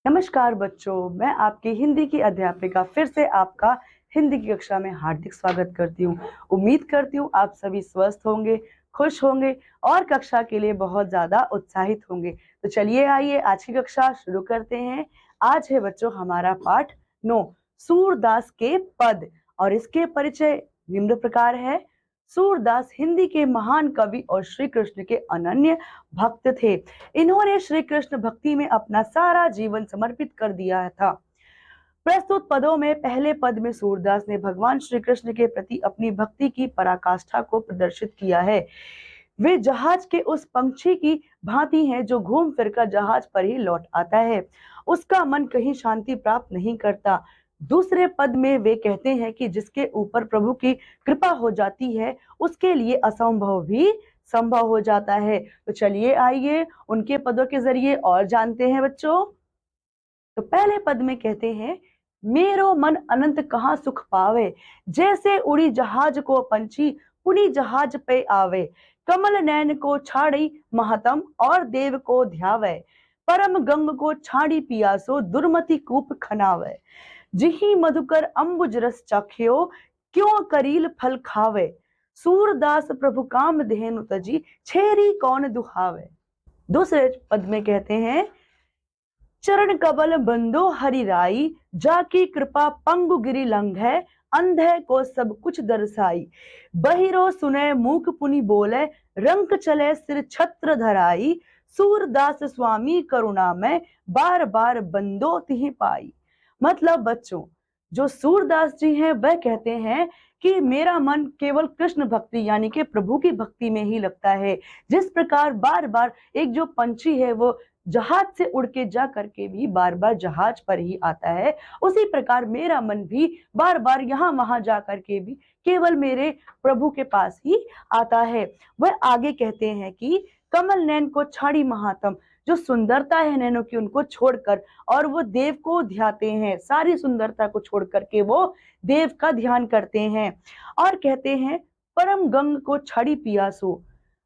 नमस्कार बच्चों, मैं आपकी हिंदी की अध्यापिका फिर से आपका हिंदी की कक्षा में हार्दिक स्वागत करती हूँ। उम्मीद करती हूँ आप सभी स्वस्थ होंगे, खुश होंगे और कक्षा के लिए बहुत ज़्यादा उत्साहित होंगे। तो चलिए आइए आज की कक्षा शुरू करते हैं। आज है बच्चों हमारा पाठ 9 सूरदास के पद और इसके परिचय निम्न प्रकार है। सूरदास हिंदी के महान कवि और श्री कृष्ण के अनन्य भक्त थे। इन्होंने श्री कृष्ण भक्ति में अपना सारा जीवन समर्पित कर दिया था। प्रस्तुत पदों में पहले पद में सूरदास ने भगवान श्री कृष्ण के प्रति अपनी भक्ति की पराकाष्ठा को प्रदर्शित किया है। वे जहाज के उस पंछी की भांति हैं जो घूम फिरकर जहाज पर ही लौट आता है, उसका मन कहीं शांति प्राप्त नहीं करता। दूसरे पद में वे कहते हैं कि जिसके ऊपर प्रभु की कृपा हो जाती है उसके लिए असंभव भी संभव हो जाता है। तो चलिए आइए उनके पदों के जरिए और जानते हैं बच्चों। तो पहले पद में कहते हैं, मेरो मन अनंत कहाँ सुख पावे, जैसे उड़ी जहाज को पंछी पुनी जहाज पे आवे। कमल नैन को छाड़ी महतम और देव को ध्यावे, परम गंग को छाड़ी पियासो दुर्मति कूप खनावे। जिही मधुकर अंबुज रस चख्यो, क्यों करील फल खावे। सूरदास प्रभु काम धेनु तजी, छेरी कौन दुहावे। दूसरे पद में कहते हैं, चरण कबल बंदो हरि राई, जाकी कृपा पंगु गिरी लंघ है। अंधे को सब कुछ दर्शाई, बहिरो सुने मूक पुनि बोले, रंक चले सिर छत्र धराई। सूरदास स्वामी करुणा में, बार बार बंदो तिहि पाई। मतलब बच्चों, जो सूरदास जी हैं वह कहते हैं कि मेरा मन केवल कृष्ण भक्ति यानी कि प्रभु की भक्ति में ही लगता है। जिस प्रकार बार बार एक जो पंछी है वो जहाज से उड़ के जा करके भी बार बार जहाज पर ही आता है, उसी प्रकार मेरा मन भी बार बार यहाँ वहां जा करके भी केवल मेरे प्रभु के पास ही आता है। वह आगे कहते हैं कि कमल नैन को छाड़ी महात्म, जो सुंदरता है नैनों की उनको छोड़कर और वो देव को ध्याते हैं, सारी सुंदरता को छोड़ करके वो देव का ध्यान करते हैं। और कहते हैं परम गंग को छाड़ी पियासो।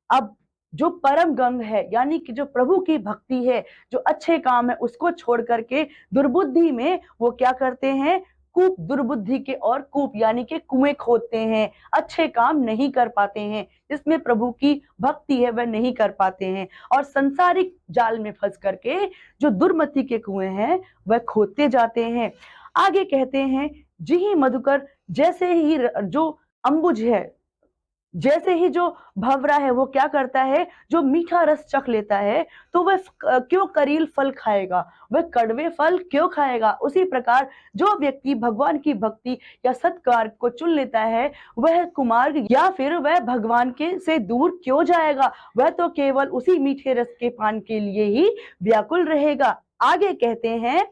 अब जो परम गंग है यानी कि जो प्रभु की भक्ति है, जो अच्छे काम है, उसको छोड़ करके दुर्बुद्धि में वो क्या करते हैं, कूप, दुर्बुद्धि के और कूप यानी कि कुएं खोदते हैं, अच्छे काम नहीं कर पाते हैं, जिसमें प्रभु की भक्ति है वह नहीं कर पाते हैं और संसारिक जाल में फंस करके जो दुर्मति के कुएं हैं वह खोदते जाते हैं। आगे कहते हैं, जी मधुकर, जैसे ही जो अंबुज है, जैसे ही जो भंवरा है वो क्या करता है, जो मीठा रस चख लेता है तो वह क्यों करील फल खाएगा, वह कड़वे फल क्यों खाएगा। उसी प्रकार जो व्यक्ति भगवान की भक्ति या सत्कार को चुन लेता है वह कुमार्ग या फिर वह भगवान के से दूर क्यों जाएगा, वह तो केवल उसी मीठे रस के पान के लिए ही व्याकुल रहेगा। आगे कहते हैं,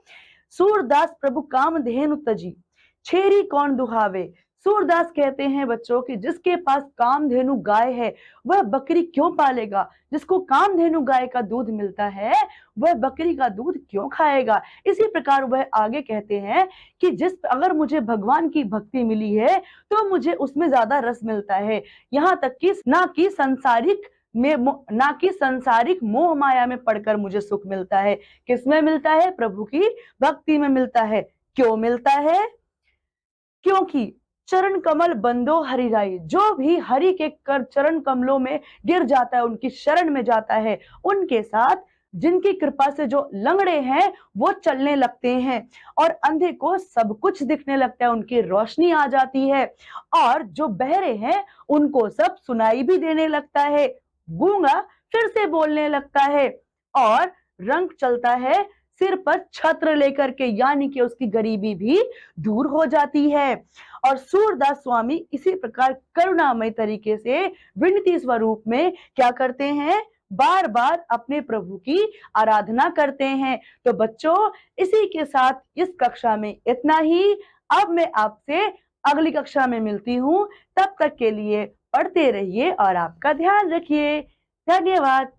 सूरदास प्रभु काम धेनु तजी, छेरी कौन दुहावे। सूरदास कहते हैं बच्चों कि जिसके पास कामधेनु गाय है वह बकरी क्यों पालेगा, जिसको कामधेनु गाय का दूध मिलता है वह बकरी का दूध क्यों खाएगा। इसी प्रकार वह आगे कहते हैं कि जिस अगर मुझे भगवान की भक्ति मिली है तो मुझे उसमें ज्यादा रस मिलता है, यहाँ तक कि ना कि संसारिक मोह माया में पड़कर मुझे सुख मिलता है। किसमें मिलता है, प्रभु की भक्ति में मिलता है। क्यों मिलता है, क्योंकि चरण कमल बंदो हरि राई, जो भी हरि के चरण कमलों में गिर जाता है, उनकी शरण में जाता है, उनके साथ जिनकी कृपा से जो लंगड़े हैं वो चलने लगते हैं और अंधे को सब कुछ दिखने लगता है, उनकी रोशनी आ जाती है और जो बहरे हैं उनको सब सुनाई भी देने लगता है, गूंगा फिर से बोलने लगता है और रंग चलता है सिर पर छत्र लेकर के, यानी कि उसकी गरीबी भी दूर हो जाती है। और सूरदास स्वामी इसी प्रकार करुणामय तरीके से विनती स्वरूप में क्या करते हैं, बार बार अपने प्रभु की आराधना करते हैं। तो बच्चों, इसी के साथ इस कक्षा में इतना ही। अब मैं आपसे अगली कक्षा में मिलती हूँ, तब तक के लिए पढ़ते रहिए और आपका ध्यान रखिए। धन्यवाद।